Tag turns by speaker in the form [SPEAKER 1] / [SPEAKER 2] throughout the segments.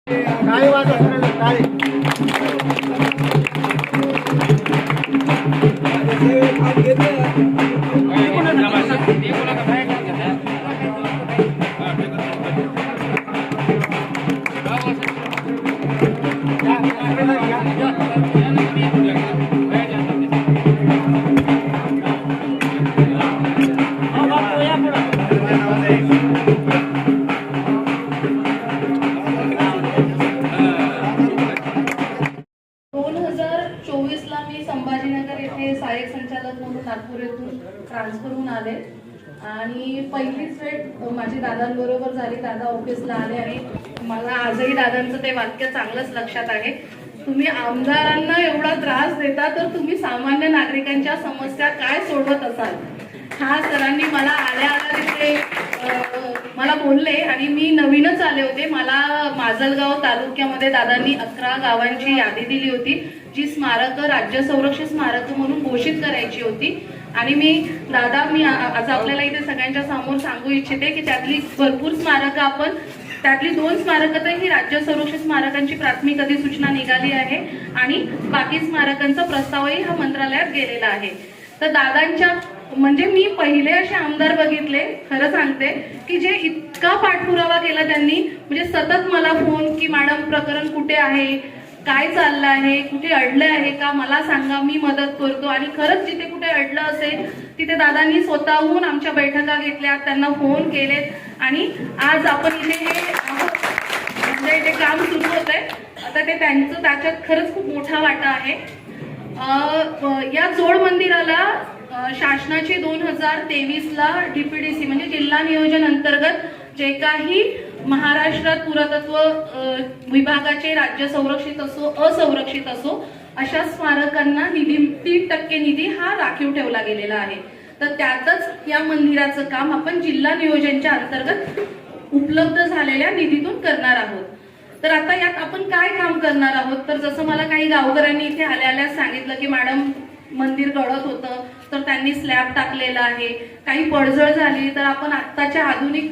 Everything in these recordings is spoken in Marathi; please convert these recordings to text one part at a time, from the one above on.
[SPEAKER 1] टाळी वाजवा सगळ्यांना, टाळी.
[SPEAKER 2] मी संभाजीनगर येथे सहाय्यक संचालक म्हणून नागपूर येथून ट्रान्सफर होऊन आले आणि पहिलीच वेळ माझी दादांबरोबर झाली. दादा ऑफिसला आले आणि मला आजही दादांचं ते वाक्य चांगलंच लक्षात आहे. तुम्ही आमदारांना एवढा त्रास देता तर तुम्ही सामान्य नागरिकांच्या समस्या काय सोडवत असाल. हा सरांनी मला आल्या तिथे मला बोलले आणि मी नवीनच आले होते. मला माजलगाव तालुक्यामध्ये दादांनी 11 गावांची यादी दिली होती जी स्मारक राज्य संरक्षित स्मारक म्हणून घोषित करायची होती. आणि मी आज आपल्याला इथे सगळ्यांच्या समोर सांगू इच्छिते की त्यातली भरपूर स्मारकं आपण त्यातली 2 स्मारकं तर ही राज्य संरक्षित स्मारकांची प्राथमिक अधिसूचना निघाली आहे आणि बाकी स्मारकांचा प्रस्तावही हा मंत्रालयात गेलेला आहे. तर दादांच्या म्हणजे मी पहिले असे आमदार बघितले खरं सांगते की जे इतका पाठपुरावा केला त्यांनी. म्हणजे सतत मला फोन की मॅडम प्रकरण कुठे आहे, काय चाललं आहे, कुठे अडलं आहे का मला सांगा, मी मदत करतो. आणि खरंच जिथे कुठे अडलं असेल तिथे दादांनी स्वतःहून आमच्या बैठका घेतल्या, त्यांना फोन केलेत आणि आज आपण इथे म्हणजे इथे काम सुरू होत आहे. आता ते त्यांचं त्याच्यात खरंच खूप मोठा वाटा आहे. या जोड मंदिराला शासनाचे 2023ला डीपीडीसी म्हणजे जिल्हा नियोजन अंतर्गत जे काही महाराष्ट्रात पुरातत्व विभागाचे राज्य संरक्षित असो असंरक्षित असो अशा स्मारकांना निधी 3% निधी हा राखीव ठेवला गेलेला आहे. तर त्यातच या मंदिराचं काम आपण जिल्हा नियोजनच्या अंतर्गत उपलब्ध झालेल्या निधीतून करणार आहोत. तर आता यात आपण काय काम करणार आहोत, तर जसं मला काही गावकऱ्यांनी इथे आल्यास सांगितलं की मॅडम मंदिर गळत होतं तर त्यांनी स्लॅब टाकलेला आहे, काही पडझड झाली तर आपण आत्ताच्या आधुनिक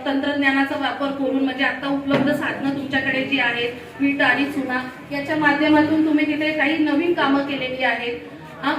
[SPEAKER 2] तंत्रज्ञानाचा वापर करून म्हणजे आता उपलब्ध साधनं तुमच्याकडे जी आहेत वीट आणि चुना याच्या माध्यमातून तुम्ही तिथे काही नवीन कामं केलेली आहेत.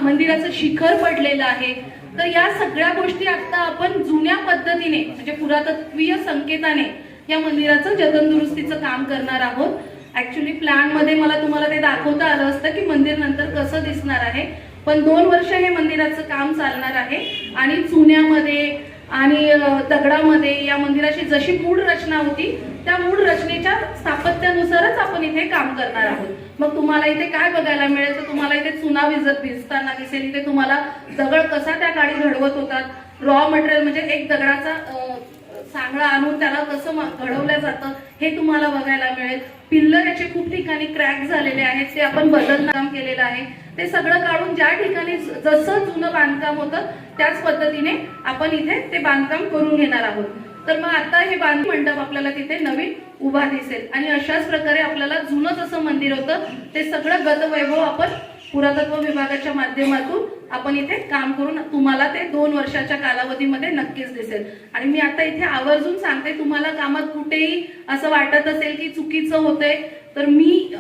[SPEAKER 2] मंदिराचं शिखर पडलेलं आहे. तर या सगळ्या गोष्टी आता आपण जुन्या पद्धतीने म्हणजे पुरातत्वीय संकेताने या मंदिराचं जतन दुरुस्तीचं काम करणार आहोत. ऍक्च्युली प्लॅन मध्ये मला तुम्हाला ते दाखवता आलं असतं की मंदिर नंतर कसं दिसणार आहे, पण 2 वर्ष हे मंदिराचं काम चालणार आहे आणि चुन्यामध्ये आणि दगडामध्ये या मंदिराची जशी मूळ रचना होती त्या मूळ रचनेच्या स्थापत्यानुसारच आपण इथे काम करणार आहोत. मग तुम्हाला इथे काय बघायला मिळेल तर तुम्हाला इथे चुना भिजताना दिसेल. इथे तुम्हाला दगड कसा त्या काळी घडवत होतात, रॉ मटेरियल म्हणजे एक दगडाचा सांगळा आणून त्याला कसं घडवलं जातं हे तुम्हाला बघायला मिळेल. पिल्लर याचे खूप ठिकाणी क्रॅक झालेले आहेत ते आपण बदलणं काम केलेलं आहे. ते सगळं काढून ज्या ठिकाणी जसं जुनं बांधकाम होतं त्याच पद्धतीने आपण इथे ते बांधकाम करून घेणार आहोत. तर मग आता हे बांध मंडप आपल्याला तिथे नवीन उभा दिसेल आणि अशाच प्रकारे आपल्याला जुनं जसं मंदिर होतं ते सगळं गतवैभव आपण पुरातत्व विभागाच्या माध्यमातून आपण इथे काम करून तुम्हाला ते 2 वर्षाच्या कालावधीमध्ये नक्कीच दिसेल. आणि मी आता इथे आवर्जून सांगते तुम्हाला कामात कुठेही असं वाटत असेल की चुकीचं होतंय तर मी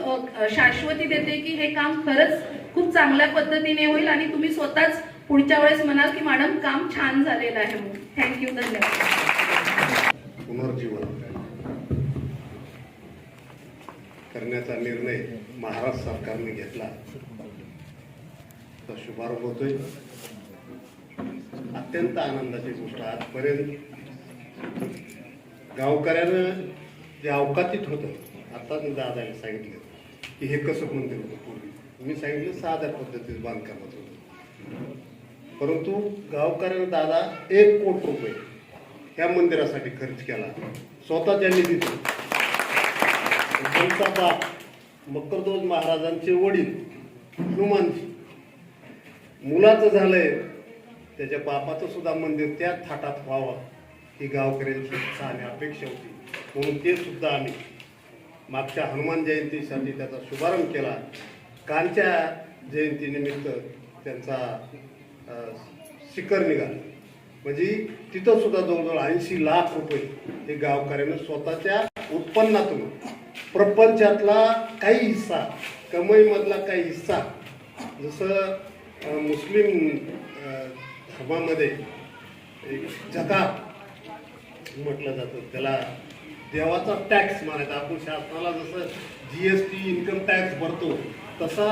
[SPEAKER 2] शाश्वती देते की हे काम खरंच खूप चांगल्या पद्धतीने होईल आणि तुम्ही स्वतःच पुढच्या वेळेस म्हणाल की मॅडम काम छान झालेलं आहे. थँक्यू, धन्यवाद.
[SPEAKER 3] पुनर्जीवन करण्याचा निर्णय महाराष्ट्र सरकारने घेतला. शुभारंभ होतोय. अत्यंत आनंदाची गोष्ट. आजपर्यंत गावकऱ्यानं जे अवकातीत होतं आता दादाने सांगितलं की हे कसं मंदिर होतं पूर्वी. मी सांगितलं साध्या पद्धतीत बांधकामात होतं, परंतु गावकऱ्यानं दादा 1 कोटी रुपये ह्या मंदिरासाठी खर्च केला. स्वतः त्यांनी दिले. त्यांचा बाप मकरध्वज महाराजांचे वडील हनुमानजी मुलाचं झालंय त्याच्या बापाचं सुद्धा मंदिर त्या थाटात व्हावं ही गावकऱ्यांची इच्छा आणि अपेक्षा होती. म्हणून ते सुद्धा आम्ही मागच्या हनुमान जयंतीसाठी त्याचा शुभारंभ केला. कालच्या जयंतीनिमित्त त्यांचा शिखर निघाला. म्हणजे तिथं सुद्धा जवळजवळ 80 लाख रुपये हे गावकऱ्यानं स्वतःच्या उत्पन्नातून प्रपंचातला काही हिस्सा, कमाईमधला काही हिस्सा, जसं मुस्लिम धर्मामध्ये एक झकात म्हटलं जातं, त्याला देवाचा टॅक्स मानायचा. आपण शासनाला जसं GST इन्कम टॅक्स भरतो तसा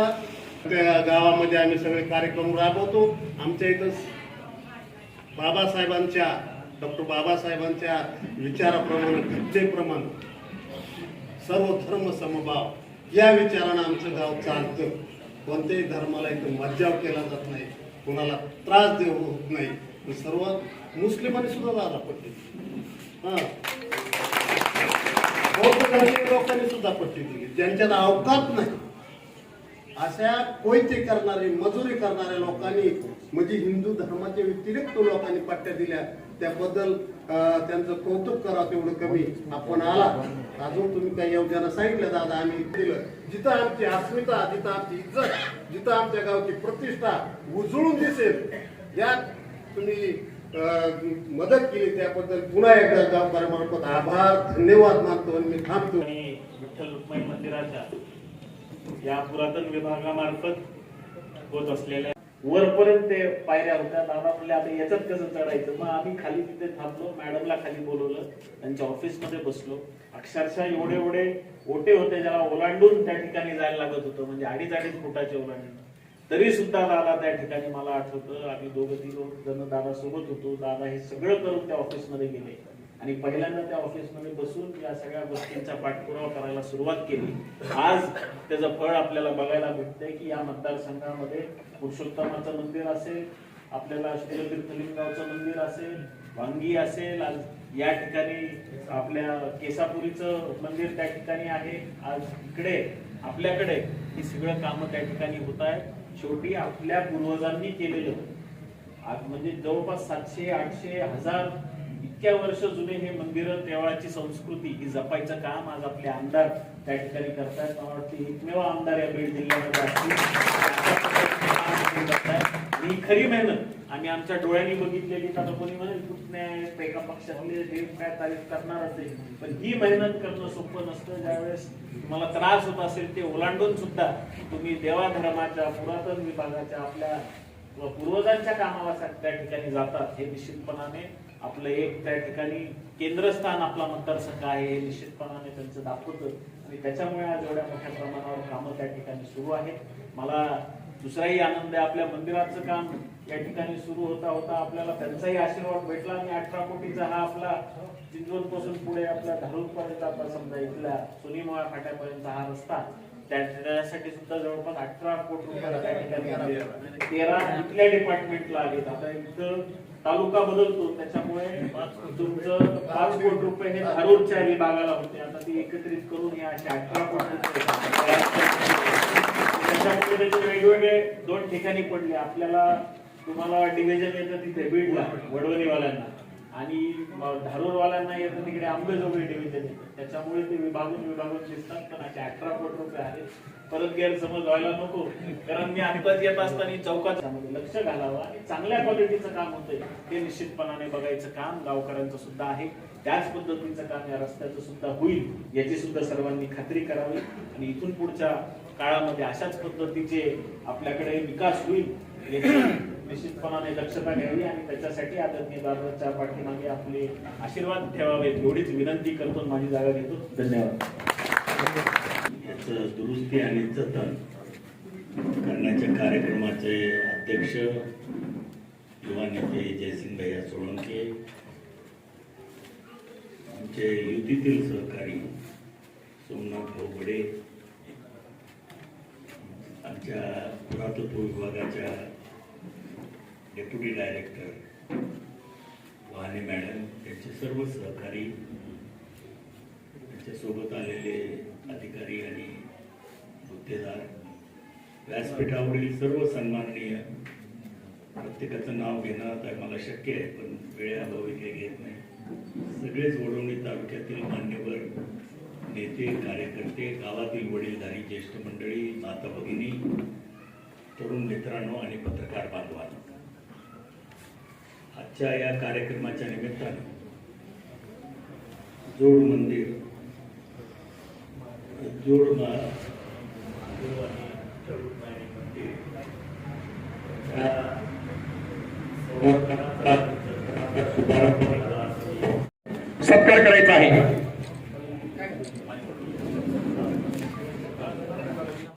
[SPEAKER 3] त्या गावामध्ये आम्ही सगळे कार्यक्रम राबवतो. आमच्या इथं डॉक्टर बाबासाहेबांच्या विचाराप्रमाणे, घटनेप्रमाणे सर्व धर्म समभाव या विचारानं आमचं गाव चालतं. कोणत्याही धर्माला इथं मज्जाव केला जात नाही, कोणाला त्रास देऊ होत नाही. सर्व मुस्लिमांनी सुद्धा दादा पट्टी, बौद्ध धर्मीय लोकांनी सुद्धा पट्टी दिली. ज्यांच्यात अवकात नाही अशा कोयते करणारे, मजुरी करणाऱ्या लोकांनी, म्हणजे हिंदू धर्माच्या व्यतिरिक्त लोकांनी पट्ट्या दिल्या, त्याबद्दल त्यांचं कौतुक करावं तेवढं कमी. आपण आला अजून तुम्ही काही योजना सांगितलं दादा, आम्ही दिलं. जिथं आमची अस्मिता, जिथं आमची इज्जत, जिथं आमच्या गावची प्रतिष्ठा उजळून दिसेल, यात तुम्ही मदत केली त्याबद्दल पुन्हा एकदा गावकऱ्यांमार्फत आभार, धन्यवाद मानतो आणि मी थांबतो.
[SPEAKER 4] विठ्ठल रुक्मिणी मंदिराच्या या पुरातन विभागामार्फत होत असलेल्या वरपर्यंत ते पायऱ्या होत्या. दादा म्हणले आता याच्यात कसं चढायचं. मग आम्ही खाली तिथे थांबलो, मॅडमला खाली बोलवलं, त्यांच्या ऑफिसमध्ये बसलो. अक्षरशः एवढे ओटे होते ज्याला ओलांडून त्या ठिकाणी जायला लागत होतं, म्हणजे 2.5 फुटाचे ओलांडून. तरी सुद्धा दादा त्या ठिकाणी, मला आठवतं आम्ही 2-3 जण दादा सोबत होतो. दादा हे सगळं करून त्या ऑफिसमध्ये गेले आणि पहिल्यांदा त्या ऑफिसमध्ये बसून या सगळ्या गोष्टींचा पाठपुरावा करायला सुरुवात केली. आज त्याचं फळ आपल्याला बघायला भेटतंय की या मतदारसंघामध्ये पुरुषोत्तमाचं मंदिर असेल, आपल्याला श्रीतीर्थलिंगाचं मंदिर असेल, वांगी असेल, आज या ठिकाणी आपल्या केसापुरीचं मंदिर त्या ठिकाणी आहे. आज इकडे आपल्याकडे ही सगळं कामं त्या ठिकाणी होत आहेत. शेवटी आपल्या पूर्वजांनी केलेलं, आज म्हणजे जवळपास 700, 800, 1000 इतक्या वर्ष जुने हे मंदिर, तेव्हाची संस्कृती ही जपायचं काम आज आपले आमदार त्या ठिकाणी करतायत. मला वाटतं एकमेव आमदार या बीड जिल्ह्यामध्ये असतील. ही खरी मेहनत आम्ही आमच्या डोळ्यांनी बघितलेली. आता कोणी म्हणेल कुठल्या एका पक्षातले हे काय तारीफ करणार असेल, पण ही मेहनत करणं सोपं नसतं. ज्यावेळेस तुम्हाला त्रास होत असेल ते ओलांडून सुद्धा तुम्ही देवा धर्माच्या पुरातन विभागाच्या आपल्या पूर्वजांच्या कामाला त्या ठिकाणी जातात, हे निश्चितपणाने आपलं एक त्या ठिकाणी केंद्रस्थान आपला मतदारसंघ आहे हे निश्चितपणाने त्यांचं दाखवतं. आणि त्याच्यामुळे आज एवढ्या मोठ्या प्रमाणावर कामं त्या ठिकाणी सुरू आहेत. मला दुसराही आनंद आहे, आपल्या मंदिराचं काम या ठिकाणी सुरू होता आपल्याला त्यांचाही आशीर्वाद भेटला. आणि 18 कोटीचा हा आपला चिंचवड पासून पुढे आपला धारूर पर्यंत, आता समजा इथल्या सोनीमोळा फाट्यापर्यंत हा रस्ता, त्यासाठी सुद्धा जवळपास 18 कोटी रुपये त्या ठिकाणी 13 इथल्या डिपार्टमेंटला आले. आता इथं तालुका बदलतो त्याच्यामुळे तुमचं 5 कोटी रुपये हे धारूरच्या विभागाला होते. आता ती एकत्रित करून या अशा 18 कोटी रुपये त्याच्यामुळे त्याचे वेगवेगळे 2 ठिकाणी पडले. आपल्याला तुम्हाला डिव्हिजन येतं तिथे बीडला वडवणीवाल्यांना, आणि धारूरवाल्यांना येतं तिकडे आंबेजोगाई डिव्हिजन येतं. त्याच्यामुळे ते विभागून दिसतात. पण असे 18 कोटी रुपये आहेत. परत गैरसमज व्हायला नको, कारण मी आत्ताच येत असताना चौकात लक्ष घालावं आणि चांगल्या क्वालिटीचं काम होतंय ते निश्चितपणाने बघायचं काम गावकऱ्यांचं सुद्धा आहे. त्याच पद्धतीचं काम या रस्त्याचं सुद्धा होईल याची सुद्धा सर्वांनी खात्री करावी. आणि इथून पुढच्या काळामध्ये अशाच पद्धतीचे आपल्याकडे विकास होईल याची निश्चितपणाने दक्षता घ्यावी आणि त्याच्यासाठी आदरणीय दादाच्या पाठीमागे आपले आशीर्वाद ठेवावेत एवढीच विनंती करतो. माझी जागा घेतो. धन्यवाद.
[SPEAKER 5] याचं दुरुस्ती आणि जतन करण्याच्या कार्यक्रमाचे अध्यक्ष युवा नेते जयसिंग भैया सोळंके, आमचे युतीतील सहकारी सोमनाथ भोगडे, आमच्या पुरातत्व विभागाच्या डेप्युटी डायरेक्टर वाहने मॅडम, त्यांचे सर्व सहकारी, त्यांच्यासोबत आलेले अधिकारी आणि गुत्तेदार, व्यासपीठावरील सर्व सन्माननीय, प्रत्येकाचं नाव घेणं आता मला शक्य आहे पण वेळेअभावी काही घेत नाही. सगळेच वडवणी तालुक्यातील मान्यवर नेते, कार्यकर्ते, गावातील वडीलधारी, ज्येष्ठ मंडळी, माता भगिनी, तरुण मित्रांनो आणि पत्रकार बांधवांनो, आजच्या या कार्यक्रमाच्या निमित्ताने जोड मंदिर जोड महादेव आणि चळूमाई मंदिर या संवर्धनाचा शुभारंभ केला.
[SPEAKER 6] सत्कार करायचा आहे.